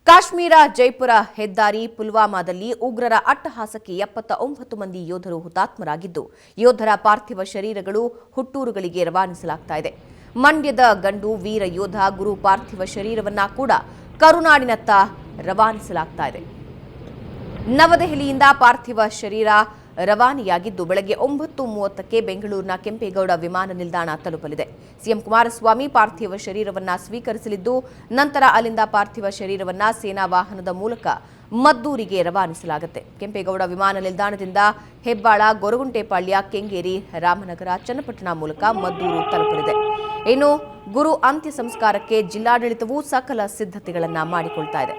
ಕಾಶ್ಮೀರ ಜೈಪುರ ಹೆದ್ದಾರಿ ಪುಲ್ವಾಮಾದಲ್ಲಿ ಉಗ್ರರ ಅಟ್ಟಹಾಸಕ್ಕೆ 79 ಮಂದಿ ಯೋಧರು ಹುತಾತ್ಮರಾಗಿದ್ದು ಯೋಧರ ಪಾರ್ಥಿವ ಶರೀರಗಳು ಹುಟ್ಟೂರುಗಳಿಗೆ ರವಾನಿಸಲಾಗುತ್ತಿದೆ. ಮಂಡ್ಯದ ಗಂಡು ವೀರ ಯೋಧ ಗುರು ಪಾರ್ಥಿವ ಶರೀರವನ್ನ ಕೂಡ ಕರುನಾಡಿನತ್ತ ರವಾನಿಸಲಾಗುತ್ತಿದೆ. ನವದೆಹಲಿಯಿಂದ ಪಾರ್ಥಿವ ಶರೀರ ರವಾನೆಯಾಗಿದ್ದು ಬೆಳಗ್ಗೆ 9:30ಕ್ಕೆ ಬೆಂಗಳೂರಿನ ಕೆಂಪೇಗೌಡ ವಿಮಾನ ನಿಲ್ದಾಣ ತಲುಪಲಿದೆ. ಸಿಎಂ ಕುಮಾರಸ್ವಾಮಿ ಪಾರ್ಥಿವ ಶರೀರವನ್ನ ಸ್ವೀಕರಿಸಲಿದ್ದು ನಂತರ ಅಲ್ಲಿಂದ ಪಾರ್ಥಿವ ಶರೀರವನ್ನ ಸೇನಾ ವಾಹನದ ಮೂಲಕ ಮದ್ದೂರಿಗೆ ರವಾನಿಸಲಾಗುತ್ತೆ. ಕೆಂಪೇಗೌಡ ವಿಮಾನ ನಿಲ್ದಾಣದಿಂದ ಹೆಬ್ಬಾಳ, ಗೊರಗುಂಟೆಪಾಳ್ಯ, ಕೆಂಗೇರಿ, ರಾಮನಗರ, ಚನ್ನಪಟ್ಟಣ ಮೂಲಕ ಮದ್ದೂರು ತಲುಪಲಿದೆ. ಇನ್ನು ಗುರು ಅಂತ್ಯ ಸಂಸ್ಕಾರಕ್ಕೆ ಜಿಲ್ಲಾಡಳಿತವು ಸಕಲ ಸಿದ್ಧತೆಗಳನ್ನು ಮಾಡಿಕೊಳ್ತಾ ಇದೆ.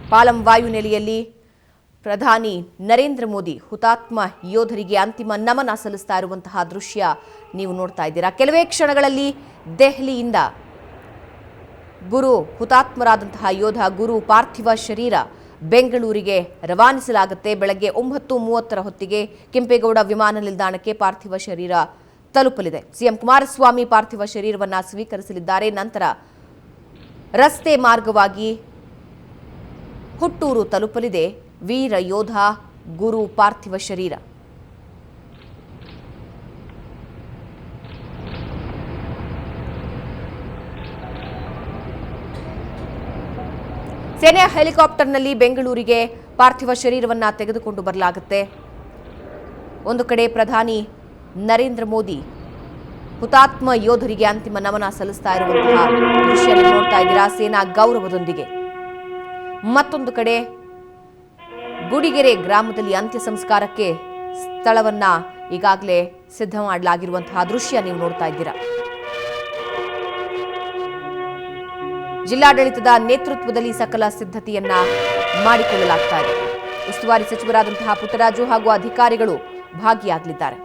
ಪಾಲಂ ವಾಯುನೆಲೆಯಲ್ಲಿ ಪ್ರಧಾನಿ ನರೇಂದ್ರ ಮೋದಿ ಹುತಾತ್ಮ ಯೋಧರಿಗೆ ಅಂತಿಮ ನಮನ ಸಲ್ಲಿಸ್ತಾ ಇರುವಂತಹ ದೃಶ್ಯ ನೀವು ನೋಡ್ತಾ ಇದ್ದೀರಾ. ಕೆಲವೇ ಕ್ಷಣಗಳಲ್ಲಿ ದೆಹಲಿಯಿಂದ ಹುತಾತ್ಮರಾದಂತಹ ಯೋಧ ಗುರು ಪಾರ್ಥಿವ ಶರೀರ ಬೆಂಗಳೂರಿಗೆ ರವಾನಿಸಲಾಗುತ್ತೆ. ಬೆಳಗ್ಗೆ 9:30 ಹೊತ್ತಿಗೆ ಕೆಂಪೇಗೌಡ ವಿಮಾನ ನಿಲ್ದಾಣಕ್ಕೆ ಪಾರ್ಥಿವ ಶರೀರ ತಲುಪಲಿದೆ. ಸಿಎಂ ಕುಮಾರಸ್ವಾಮಿ ಪಾರ್ಥಿವ ಶರೀರವನ್ನು ಸ್ವೀಕರಿಸಲಿದ್ದಾರೆ. ನಂತರ ರಸ್ತೆ ಮಾರ್ಗವಾಗಿ ಹುಟ್ಟೂರು ತಲುಪಲಿದೆ ವೀರ ಯೋಧ ಗುರು ಪಾರ್ಥಿವ ಶರೀರ. ಸೇನೆಯ ಹೆಲಿಕಾಪ್ಟರ್ನಲ್ಲಿ ಬೆಂಗಳೂರಿಗೆ ಪಾರ್ಥಿವ ಶರೀರವನ್ನು ತೆಗೆದುಕೊಂಡು ಬರಲಾಗುತ್ತೆ. ಒಂದು ಕಡೆ ಪ್ರಧಾನಿ ನರೇಂದ್ರ ಮೋದಿ ಹುತಾತ್ಮ ಯೋಧರಿಗೆ ಅಂತಿಮ ನಮನ ಸಲ್ಲಿಸ್ತಾ ಇರುವಂತಹ ದೃಶ್ಯ ನೋಡ್ತಾ ಇದ್ದೀರಾ ಸೇನಾ ಗೌರವದೊಂದಿಗೆ. ಮತ್ತೊಂದು ಕಡೆ ಗುಡಿಗೆರೆ ಗ್ರಾಮದಲ್ಲಿ ಅಂತ್ಯ ಸಂಸ್ಕಾರಕ್ಕೆ ಸ್ಥಳವನ್ನ ಈಗಾಗಲೇ ಸಿದ್ಧ ಮಾಡಲಾಗಿರುವಂತಹ ದೃಶ್ಯ ನೀವು ನೋಡ್ತಾ ಇದ್ದೀರಾ. ಜಿಲ್ಲಾಡಳಿತದ ನೇತೃತ್ವದಲ್ಲಿ ಸಕಲ ಸಿದ್ಧತೆಯನ್ನ ಮಾಡಿಕೊಳ್ಳಲಾಗ್ತಾ ಇದೆ. ಉಸ್ತುವಾರಿ ಸಚಿವರಾದಂತಹ ಪುಟ್ಟರಾಜು ಹಾಗೂ ಅಧಿಕಾರಿಗಳು ಭಾಗಿಯಾಗಲಿದ್ದಾರೆ.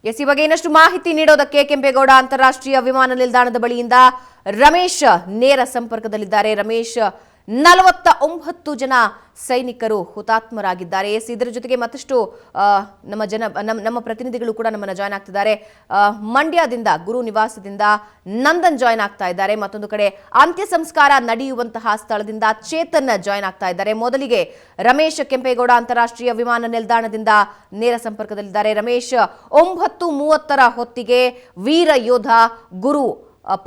ಈ ಬಗ್ಗೆ ಇನ್ನಷ್ಟು ಮಾಹಿತಿ ನೀಡೋದಕ್ಕೆ ಕೆಂಪೇಗೌಡ ಅಂತಾರಾಷ್ಟ್ರೀಯ ವಿಮಾನ ನಿಲ್ದಾಣದ ಬಳಿಯಿಂದ ರಮೇಶ್ ನೇರ ಸಂಪರ್ಕದಲ್ಲಿದ್ದಾರೆ. ರಮೇಶ್, 49 ಜನ ಸೈನಿಕರು ಹುತಾತ್ಮರಾಗಿದ್ದಾರೆ. ಇದರ ಜೊತೆಗೆ ಮತ್ತಷ್ಟು ನಮ್ಮ ಪ್ರತಿನಿಧಿಗಳು ಕೂಡ ನಮ್ಮನ್ನು ಜಾಯ್ನ್ ಆಗ್ತಿದ್ದಾರೆ. ಮಂಡ್ಯದಿಂದ ಗುರು ನಿವಾಸದಿಂದ ನಂದನ್ ಜಾಯ್ನ್ ಆಗ್ತಾ ಇದ್ದಾರೆ. ಮತ್ತೊಂದು ಕಡೆ ಅಂತ್ಯ ಸಂಸ್ಕಾರ ನಡೆಯುವಂತಹ ಸ್ಥಳದಿಂದ ಚೇತನ್ ಜಾಯ್ನ್ ಆಗ್ತಾ ಇದ್ದಾರೆ. ಮೊದಲಿಗೆ ರಮೇಶ್ ಕೆಂಪೇಗೌಡ ಅಂತಾರಾಷ್ಟ್ರೀಯ ವಿಮಾನ ನಿಲ್ದಾಣದಿಂದ ನೇರ ಸಂಪರ್ಕದಲ್ಲಿದ್ದಾರೆ. ರಮೇಶ್, 9:30 ಹೊತ್ತಿಗೆ ವೀರ ಯೋಧ ಗುರು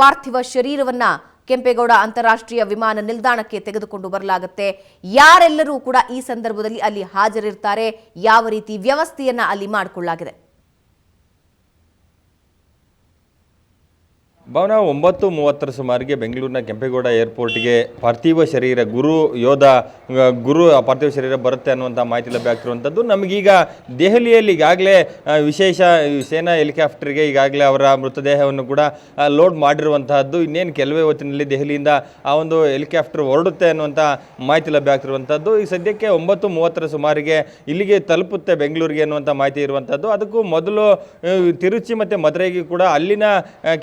ಪಾರ್ಥಿವ ಶರೀರವನ್ನ ಕೆಂಪೇಗೌಡ ಅಂತಾರಾಷ್ಟ್ರೀಯ ವಿಮಾನ ನಿಲ್ದಾಣಕ್ಕೆ ತೆಗೆದುಕೊಂಡು ಬರಲಾಗುತ್ತೆ. ಯಾರೆಲ್ಲರೂ ಕೂಡ ಈ ಸಂದರ್ಭದಲ್ಲಿ ಅಲ್ಲಿ ಹಾಜರಿರ್ತಾರೆ, ಯಾವ ರೀತಿ ವ್ಯವಸ್ಥೆಯನ್ನ ಅಲ್ಲಿ ಮಾಡಿಕೊಳ್ಳಲಾಗಿದೆ? ಭಾವನಾ, 9:30 ಸುಮಾರಿಗೆ ಬೆಂಗಳೂರಿನ ಕೆಂಪೇಗೌಡ ಏರ್ಪೋರ್ಟ್ಗೆ ಪಾರ್ಥಿವ ಶರೀರ ಗುರು ಪಾರ್ಥಿವ ಶರೀರ ಬರುತ್ತೆ ಅನ್ನುವಂಥ ಮಾಹಿತಿ ಲಭ್ಯ ಆಗ್ತಿರುವಂಥದ್ದು. ನಮಗೀಗ ದೆಹಲಿಯಲ್ಲಿ ಈಗಾಗಲೇ ವಿಶೇಷ ಸೇನಾ ಹೆಲಿಕಾಪ್ಟರ್ಗೆ ಈಗಾಗಲೇ ಅವರ ಮೃತದೇಹವನ್ನು ಕೂಡ ಲೋಡ್ ಮಾಡಿರುವಂತಹದ್ದು. ಇನ್ನೇನು ಕೆಲವೇ ಹೊತ್ತಿನಲ್ಲಿ ದೆಹಲಿಯಿಂದ ಆ ಒಂದು ಹೆಲಿಕಾಪ್ಟರ್ ಹೊರಡುತ್ತೆ ಅನ್ನುವಂಥ ಮಾಹಿತಿ ಲಭ್ಯ ಆಗ್ತಿರುವಂಥದ್ದು. ಈ ಸದ್ಯಕ್ಕೆ 9:30 ಸುಮಾರಿಗೆ ಇಲ್ಲಿಗೆ ತಲುಪುತ್ತೆ ಬೆಂಗಳೂರಿಗೆ ಅನ್ನುವಂಥ ಮಾಹಿತಿ ಇರುವಂಥದ್ದು. ಅದಕ್ಕೂ ಮೊದಲು ತಿರುಚಿ ಮತ್ತು ಮದುರೈಗೆ ಕೂಡ ಅಲ್ಲಿನ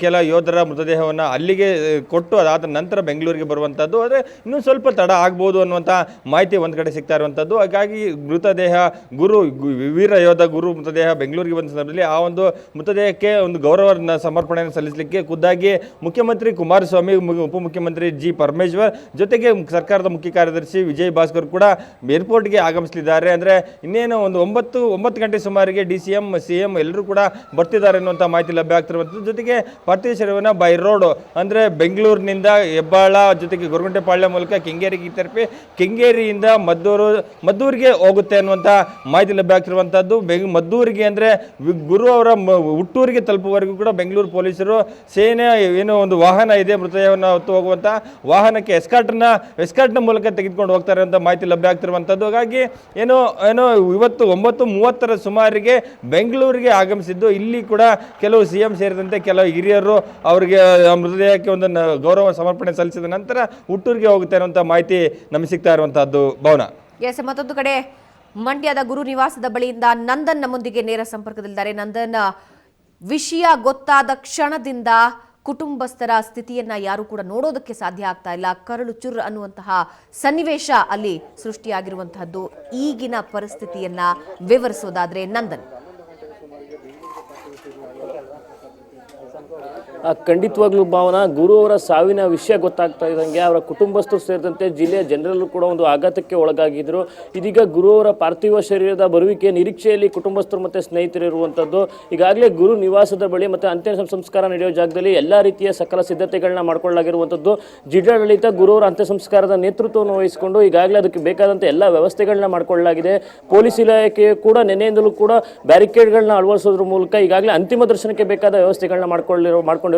ಕೆಲ ಯೋಧರ ಮೃತದೇಹವನ್ನು ಅಲ್ಲಿಗೆ ಕೊಟ್ಟು ಅದಾದ ನಂತರ ಬೆಂಗಳೂರಿಗೆ ಬರುವಂಥದ್ದು. ಆದರೆ ಇನ್ನೂ ಸ್ವಲ್ಪ ತಡ ಆಗ್ಬೋದು ಅನ್ನುವಂಥ ಮಾಹಿತಿ ಒಂದು ಕಡೆ ಸಿಗ್ತಾ ಇರುವಂಥದ್ದು. ಹಾಗಾಗಿ ಮೃತದೇಹ ವೀರ ಯೋಧ ಗುರು ಮೃತದೇಹ ಬೆಂಗಳೂರಿಗೆ ಬಂದ ಸಂದರ್ಭದಲ್ಲಿ ಆ ಒಂದು ಮೃತದೇಹಕ್ಕೆ ಒಂದು ಗೌರವ ಸಮರ್ಪಣೆಯನ್ನು ಸಲ್ಲಿಸಲಿಕ್ಕೆ ಖುದ್ದಾಗಿ ಮುಖ್ಯಮಂತ್ರಿ ಕುಮಾರಸ್ವಾಮಿ, ಉಪಮುಖ್ಯಮಂತ್ರಿ ಜಿ ಪರಮೇಶ್ವರ್ ಜೊತೆಗೆ ಸರ್ಕಾರದ ಮುಖ್ಯ ಕಾರ್ಯದರ್ಶಿ ವಿಜಯ್ ಭಾಸ್ಕರ್ ಕೂಡ ಏರ್ಪೋರ್ಟ್ಗೆ ಆಗಮಿಸಲಿದ್ದಾರೆ. ಅಂದರೆ ಇನ್ನೇನು ಒಂದು 9 ಗಂಟೆ ಸುಮಾರಿಗೆ DCM, CM ಎಲ್ಲರೂ ಕೂಡ ಬರ್ತಿದ್ದಾರೆ ಅನ್ನುವಂಥ ಮಾಹಿತಿ ಲಭ್ಯ ಆಗ್ತಿರುವಂಥದ್ದು. ಜೊತೆಗೆ ಪಾರ್ಥಿವ ಶರೀರವನ್ನು ಬೈ ರೋಡ್ ಅಂದರೆ ಬೆಂಗಳೂರಿನಿಂದ ಹೆಬ್ಬಾಳ ಜೊತೆಗೆ ಗೊರಗುಂಟೆಪಾಳ್ಯ ಮೂಲಕ ಕೆಂಗೇರಿಗೆ ತಲುಪಿ ಕೆಂಗೇರಿಯಿಂದ ಮದ್ದೂರಿಗೆ ಹೋಗುತ್ತೆ ಅನ್ನುವಂಥ ಮಾಹಿತಿ ಲಭ್ಯ ಆಗ್ತಿರುವಂಥದ್ದು. ಮದ್ದೂರಿಗೆ ಅಂದರೆ ಗುರು ಅವರ ಹುಟ್ಟೂರಿಗೆ ತಲುಪುವವರೆಗೂ ಕೂಡ ಬೆಂಗಳೂರು ಪೊಲೀಸರು ಸೇನೆ ಏನೋ ಒಂದು ವಾಹನ ಇದೆ ಮೃತದೇಹವನ್ನು ಹೊತ್ತು ಹೋಗುವಂಥ ವಾಹನಕ್ಕೆ ಎಸ್ಕಾರ್ಟ್ನ ಮೂಲಕ ತೆಗೆದುಕೊಂಡು ಹೋಗ್ತಾರೆ ಅಂತ ಮಾಹಿತಿ ಲಭ್ಯ ಆಗ್ತಿರುವಂಥದ್ದು. ಹಾಗಾಗಿ ಏನೋ ಇವತ್ತು 9:30 ಸುಮಾರಿಗೆ ಬೆಂಗಳೂರಿಗೆ ಆಗಮಿಸಿದ್ದು. ಇಲ್ಲಿ ಕೂಡ ಕೆಲವು CM ಸೇರಿದಂತೆ ಕೆಲವು ಹಿರಿಯರು ಅವರಿಗೆ ಮೃತದೇಹಕ್ಕೆ ಒಂದು ಗೌರವ ಸಮರ್ಪಣೆ ಸಲ್ಲಿಸಿದ ನಂತರ ಹುಟ್ಟೂರಿಗೆ ಹೋಗುತ್ತೆ ಅನ್ನುವಂಥ ಮಾಹಿತಿ ನಮಗೆ ಸಿಗ್ತಾ ಇರುವಂತಹದ್ದು. ಭಾವನಾ, ಮತ್ತೊಂದು ಕಡೆ ಮಂಡ್ಯದ ಗುರು ನಿವಾಸದ ಬಳಿಯಿಂದ ನಂದನ್ ನಮ್ಮೊಂದಿಗೆ ನೇರ ಸಂಪರ್ಕದಲ್ಲಿದ್ದಾರೆ. ನಂದನ್, ವಿಷಯ ಗೊತ್ತಾದ ಕ್ಷಣದಿಂದ ಕುಟುಂಬಸ್ಥರ ಸ್ಥಿತಿಯನ್ನ ಯಾರು ಕೂಡ ನೋಡೋದಕ್ಕೆ ಸಾಧ್ಯ ಆಗ್ತಾ ಇಲ್ಲ. ಕರಳು ಚುರ್ ಅನ್ನುವಂತಹ ಸನ್ನಿವೇಶ ಅಲ್ಲಿ ಸೃಷ್ಟಿಯಾಗಿರುವಂತಹದ್ದು. ಈಗಿನ ಪರಿಸ್ಥಿತಿಯನ್ನ ವಿವರಿಸೋದಾದ್ರೆ ನಂದನ್. ಖಂಡಿತವಾಗ್ಲೂ ಭಾವನಾ, ಗುರು ಅವರ ಸಾವಿನ ವಿಷಯ ಗೊತ್ತಾಗ್ತಾ ಇದ್ದಂಗೆ ಅವರ ಕುಟುಂಬಸ್ಥರು ಸೇರಿದಂತೆ ಜಿಲ್ಲೆಯ ಜನರಲ್ಲೂ ಕೂಡ ಒಂದು ಆಘಾತಕ್ಕೆ ಒಳಗಾಗಿದ್ರು. ಇದೀಗ ಗುರು ಅವರ ಪಾರ್ಥಿವ ಶರೀರದ ಬರುವಿಕೆ ನಿರೀಕ್ಷೆಯಲ್ಲಿ ಕುಟುಂಬಸ್ಥರು ಮತ್ತು ಸ್ನೇಹಿತರು ಇರುವಂಥದ್ದು. ಈಗಾಗಲೇ ಗುರು ನಿವಾಸದ ಬಳಿ ಮತ್ತು ಅಂತ್ಯ ಸಂಸ್ಕಾರ ನಡೆಯೋ ಜಾಗದಲ್ಲಿ ಎಲ್ಲ ರೀತಿಯ ಸಕಲ ಸಿದ್ಧತೆಗಳನ್ನ ಮಾಡ್ಕೊಳ್ಳಲಾಗಿರುವಂಥದ್ದು. ಜಿಲ್ಲಾಡಳಿತ ಗುರು ಅವರ ಅಂತ್ಯ ಸಂಸ್ಕಾರದ ನೇತೃತ್ವವನ್ನು ವಹಿಸಿಕೊಂಡು ಈಗಾಗಲೇ ಅದಕ್ಕೆ ಬೇಕಾದಂಥ ಎಲ್ಲ ವ್ಯವಸ್ಥೆಗಳನ್ನ ಮಾಡಿಕೊಳ್ಳಲಾಗಿದೆ. ಪೊಲೀಸ್ ಇಲಾಖೆ ಕೂಡ ನೆನೆಯಿಂದಲೂ ಕೂಡ ಬ್ಯಾರಿಕೇಡ್ಗಳನ್ನ ಅಳವಡಿಸೋದ್ರ ಮೂಲಕ ಈಗಾಗಲೇ ಅಂತಿಮ ದರ್ಶನಕ್ಕೆ ಬೇಕಾದ ವ್ಯವಸ್ಥೆಗಳನ್ನ ಮಾಡಿಕೊಂಡಿರುವಂಥದ್ದು.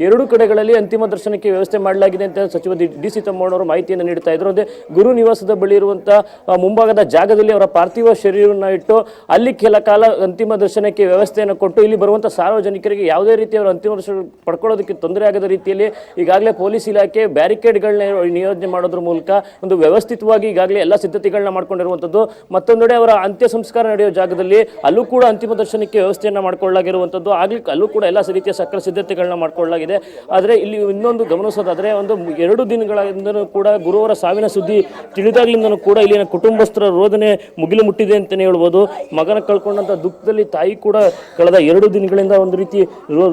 ಎರಡು ಕಡೆಗಳಲ್ಲಿ ಅಂತಿಮ ದರ್ಶನಕ್ಕೆ ವ್ಯವಸ್ಥೆ ಮಾಡಲಾಗಿದೆ ಅಂತ ಸಚಿವ ಡಿ.ಸಿ. ತಮ್ಮಣ್ಣವರು ಮಾಹಿತಿಯನ್ನು ನೀಡ್ತಾ ಇದ್ರು. ಅಂದರೆ ಗುರು ನಿವಾಸದ ಬಳಿ ಇರುವಂತಹ ಮುಂಭಾಗದ ಜಾಗದಲ್ಲಿ ಅವರ ಪಾರ್ಥಿವ ಶರೀರವನ್ನು ಇಟ್ಟು ಅಲ್ಲಿ ಕೆಲ ಕಾಲ ಅಂತಿಮ ದರ್ಶನಕ್ಕೆ ವ್ಯವಸ್ಥೆಯನ್ನು ಕೊಟ್ಟು ಇಲ್ಲಿ ಬರುವಂಥ ಸಾರ್ವಜನಿಕರಿಗೆ ಯಾವುದೇ ರೀತಿ ಅವರ ಅಂತಿಮ ದರ್ಶನ ಪಡ್ಕೊಳ್ಳೋದಕ್ಕೆ ತೊಂದರೆ ಆಗದ ರೀತಿಯಲ್ಲಿ ಈಗಾಗಲೇ ಪೊಲೀಸ್ ಇಲಾಖೆ ಬ್ಯಾರಿಕೇಡ್ಗಳನ್ನ ನಿಯೋಜನೆ ಮಾಡೋದ್ರ ಮೂಲಕ ಒಂದು ವ್ಯವಸ್ಥಿತವಾಗಿ ಈಗಾಗಲೇ ಎಲ್ಲ ಸಿದ್ಧತೆಗಳನ್ನ ಮಾಡ್ಕೊಂಡಿರುವಂಥದ್ದು. ಮತ್ತೊಂದೆಡೆ ಅವರ ಅಂತ್ಯ ಸಂಸ್ಕಾರ ನಡೆಯೋ ಜಾಗದಲ್ಲಿ ಅಲ್ಲೂ ಕೂಡ ಅಂತಿಮ ದರ್ಶನಕ್ಕೆ ವ್ಯವಸ್ಥೆಯನ್ನು ಮಾಡಿಕೊಳ್ಳಲಾಗಿರುವಂಥದ್ದು. ಆಗ್ಲಿಕ್ಕೆ ಅಲ್ಲೂ ಕೂಡ ಎಲ್ಲ ರೀತಿಯ ಸಕಲ ಸಿದ್ಧತೆಗಳನ್ನ ಮಾಡಿಕೊಳ್ಳಲಾಗಿದೆ. ಆದರೆ ಇಲ್ಲಿ ಇನ್ನೊಂದು ಗಮನಿಸೋದಾದ್ರೆ, ಒಂದು 2 ದಿನಗಳಿಂದಲೂ ಕೂಡ ಗುರುವರ ಸಾವಿನ ಸುದ್ದಿ ತಿಳಿದಾಗ್ಲಿಂದನೂ ಕೂಡ ಇಲ್ಲಿನ ಕುಟುಂಬಸ್ಥರ ರೋದನೆ ಮುಗಿಲು ಮುಟ್ಟಿದೆ ಅಂತಲೇ ಹೇಳ್ಬೋದು. ಮಗನ ಕಳ್ಕೊಂಡಂಥ ದುಃಖದಲ್ಲಿ ತಾಯಿ ಕೂಡ ಕಳೆದ 2 ದಿನಗಳಿಂದ ಒಂದು ರೀತಿ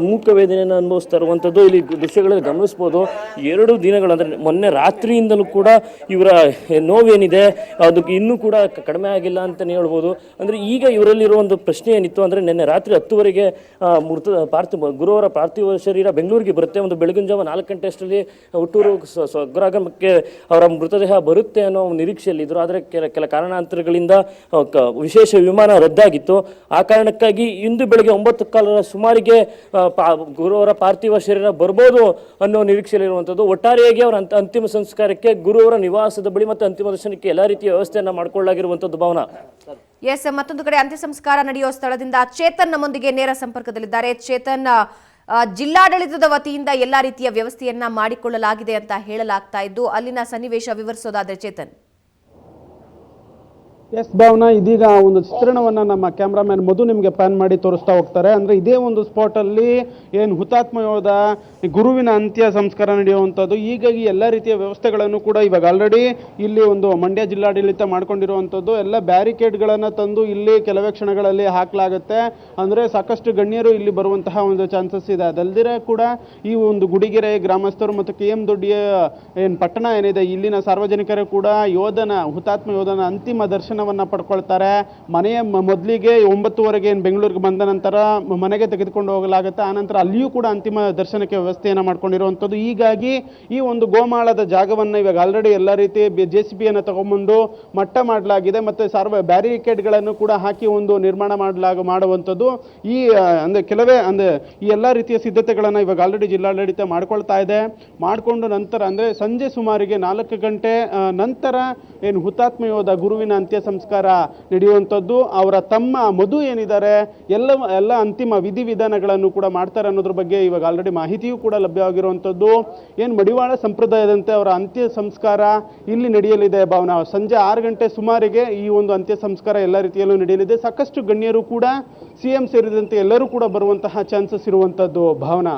ಮೂಕ ವೇದನೆಯನ್ನು ಅನುಭವಿಸ್ತಾ ಇರುವಂಥದ್ದು ಇಲ್ಲಿ ದೃಶ್ಯಗಳಲ್ಲಿ ಗಮನಿಸ್ಬೋದು. 2 ದಿನಗಳಂದ್ರೆ ಮೊನ್ನೆ ರಾತ್ರಿಯಿಂದಲೂ ಕೂಡ ಇವರ ನೋವೇನಿದೆ ಅದಕ್ಕೆ ಇನ್ನೂ ಕೂಡ ಕಡಿಮೆ ಆಗಿಲ್ಲ ಅಂತಲೇ ಹೇಳ್ಬೋದು. ಅಂದರೆ ಈಗ ಇವರಲ್ಲಿರೋ ಒಂದು ಪ್ರಶ್ನೆ ಏನಿತ್ತು ಅಂದರೆ, ನಿನ್ನೆ ರಾತ್ರಿ 10 ಗುರುವರ ಪಾರ್ಥಿವ ಶರೀರ ಬೆಂಗಳೂರಿಗೆ ಬರುತ್ತೆ. ಒಂದು ಬೆಳಗಿನ ಜಾವ 4 ಗಂಟೆ ಅಷ್ಟರಲ್ಲಿ ಹುಟ್ಟೂರು ಸ್ವಗ್ರಾಮಕ್ಕೆ ಅವರ ಮೃತದೇಹ ಬರುತ್ತೆ ಅನ್ನೋ ನಿರೀಕ್ಷೆಯಲ್ಲಿದ್ದರು. ಆದರೆ ಕೆಲ ಕಾರಣಾಂತರಗಳಿಂದ ವಿಶೇಷ ವಿಮಾನ ರದ್ದಾಗಿತ್ತು. ಆ ಕಾರಣಕ್ಕಾಗಿ ಇಂದು ಬೆಳಗ್ಗೆ 9:15 ಸುಮಾರಿಗೆ ಗುರುವರ ಪಾರ್ಥಿವ ಶರೀರ ಬರ್ಬೋದು ಅನ್ನೋ ನಿರೀಕ್ಷೆಯಲ್ಲಿರುವಂಥದ್ದು. ಒಟ್ಟಾರೆಯಾಗಿ ಅವರ ಅಂತಿಮ ಸಂಸ್ಕಾರಕ್ಕೆ ಗುರುವರ ನಿವಾಸದ ಬಳಿ ಮತ್ತು ಅಂತಿಮ ದರ್ಶನಕ್ಕೆ ಎಲ್ಲ ರೀತಿಯ ವ್ಯವಸ್ಥೆಯನ್ನು ಮಾಡಿಕೊಳ್ಳಲಾಗಿರುವಂಥದ್ದು. ಭಾವನಾ, ಎಸ್, ಮತ್ತೊಂದು ಕಡೆ ಅಂತ್ಯ ಸಂಸ್ಕಾರ ನಡೆಯುವ ಸ್ಥಳದಿಂದ ಚೇತನ್ ನಮ್ಮೊಂದಿಗೆ ನೇರ ಸಂಪರ್ಕದಲ್ಲಿದ್ದಾರೆ. ಚೇತನ್, ಜಿಲ್ಲಾಡಳಿತದ ವತಿಯಿಂದ ಎಲ್ಲಾ ರೀತಿಯ ವ್ಯವಸ್ಥೆಯನ್ನ ಮಾಡಿಕೊಳ್ಳಲಾಗಿದೆ ಅಂತ ಹೇಳಲಾಗ್ತಾ ಇದ್ದು, ಅಲ್ಲಿನ ಸನ್ನಿವೇಶ ವಿವರಿಸೋದಾದ್ರೆ ಚೇತನ್. ಎಸ್ ಭಾವನಾ, ಇದೀಗ ಒಂದು ಚಿತ್ರಣವನ್ನು ನಮ್ಮ ಕ್ಯಾಮ್ರಾಮ್ಯಾನ್ ಮಧು ನಿಮಗೆ ಪ್ಯಾನ್ ಮಾಡಿ ತೋರಿಸ್ತಾ ಹೋಗ್ತಾರೆ. ಅಂದರೆ ಇದೇ ಒಂದು ಸ್ಪಾಟಲ್ಲಿ ಏನು ಹುತಾತ್ಮ ಯೋಧ ಗುರುವಿನ ಅಂತ್ಯ ಸಂಸ್ಕಾರ ನಡೆಯುವಂಥದ್ದು. ಹೀಗಾಗಿ ಎಲ್ಲ ರೀತಿಯ ವ್ಯವಸ್ಥೆಗಳನ್ನು ಕೂಡ ಇವಾಗ ಆಲ್ರೆಡಿ ಇಲ್ಲಿ ಒಂದು ಮಂಡ್ಯ ಜಿಲ್ಲಾಡಳಿತ ಮಾಡ್ಕೊಂಡಿರುವಂಥದ್ದು. ಎಲ್ಲ ಬ್ಯಾರಿಕೇಡ್ಗಳನ್ನು ತಂದು ಇಲ್ಲಿ ಕೆಲವೇ ಕ್ಷಣಗಳಲ್ಲಿ ಹಾಕಲಾಗುತ್ತೆ. ಅಂದರೆ ಸಾಕಷ್ಟು ಗಣ್ಯರು ಇಲ್ಲಿ ಬರುವಂತಹ ಒಂದು ಚಾನ್ಸಸ್ ಇದೆ. ಅದಲ್ಲದೆ ಕೂಡ ಈ ಒಂದು ಗುಡಿಗೆರೆ ಗ್ರಾಮಸ್ಥರು ಮತ್ತು KM ದೊಡ್ಡಿಯ ಏನು ಪಟ್ಟಣ ಏನಿದೆ, ಇಲ್ಲಿನ ಸಾರ್ವಜನಿಕರು ಕೂಡ ಹುತಾತ್ಮ ಯೋಧನ ಅಂತಿಮ ದರ್ಶನವನ್ನು ಪಡ್ಕೊಳ್ತಾರೆ. ಮನೆಯ ಮೊದಲಿಗೆ 9:15 ಏನು ಬೆಂಗಳೂರಿಗೆ ಬಂದ ನಂತರ ಮನೆಗೆ ತೆಗೆದುಕೊಂಡು ಹೋಗಲಾಗುತ್ತೆ. ಆನಂತರ ಅಲ್ಲಿಯೂ ಕೂಡ ಅಂತಿಮ ದರ್ಶನಕ್ಕೆ ವ್ಯವಸ್ಥೆಯನ್ನು ಮಾಡ್ಕೊಂಡಿರುವಂಥದ್ದು. ಹೀಗಾಗಿ ಈ ಒಂದು ಗೋಮಾಳದ ಜಾಗವನ್ನು ಇವಾಗ ಆಲ್ರೆಡಿ ಎಲ್ಲ ರೀತಿ JCBಯನ್ನು ತಗೊಂಡ್ಬಂದು ಮಟ್ಟ ಮಾಡಲಾಗಿದೆ ಮತ್ತು ಬ್ಯಾರಿಕೇಡ್ಗಳನ್ನು ಕೂಡ ಹಾಕಿ ಒಂದು ನಿರ್ಮಾಣ ಮಾಡುವಂಥದ್ದು. ಈ ಕೆಲವೇ ಈ ಎಲ್ಲ ರೀತಿಯ ಸಿದ್ಧತೆಗಳನ್ನು ಇವಾಗ ಆಲ್ರೆಡಿ ಜಿಲ್ಲಾಡಳಿತ ಮಾಡ್ಕೊಳ್ತಾ ಇದೆ. ಮಾಡಿಕೊಂಡು ನಂತರ ಅಂದರೆ ಸಂಜೆ ಸುಮಾರಿಗೆ 4 ಗಂಟೆ ನಂತರ ಏನು ಹುತಾತ್ಮ ಯೋಧ ಗುರುವಿನ ಅಂತ್ಯ ಸಂಸ್ಕಾರ ನಡೆಯುವಂಥದ್ದು. ಅವರ ತಮ್ಮ ಮಧು ಏನಿದ್ದಾರೆ ಎಲ್ಲ ಅಂತಿಮ ವಿಧಿವಿಧಾನಗಳನ್ನು ಕೂಡ ಮಾಡ್ತಾರೆ ಅನ್ನೋದ್ರ ಬಗ್ಗೆ ಇವಾಗ ಆಲ್ರೆಡಿ ಮಾಹಿತಿಯೂ ಕೂಡ ಲಭ್ಯವಾಗಿರುವಂಥದ್ದು. ಏನು ಮಡಿವಾಳ ಸಂಪ್ರದಾಯದಂತೆ ಅವರ ಅಂತ್ಯ ಸಂಸ್ಕಾರ ಇಲ್ಲಿ ನಡೆಯಲಿದೆ. ಭಾವನಾ, ಸಂಜೆ 6 ಗಂಟೆ ಸುಮಾರಿಗೆ ಈ ಒಂದು ಅಂತ್ಯ ಸಂಸ್ಕಾರ ಎಲ್ಲ ರೀತಿಯಲ್ಲೂ ನಡೆಯಲಿದೆ. ಸಾಕಷ್ಟು ಗಣ್ಯರು ಕೂಡ CM ಸೇರಿದಂತೆ ಎಲ್ಲರೂ ಕೂಡ ಬರುವಂತಹ ಚಾನ್ಸಸ್ ಇರುವಂಥದ್ದು. ಭಾವನಾ.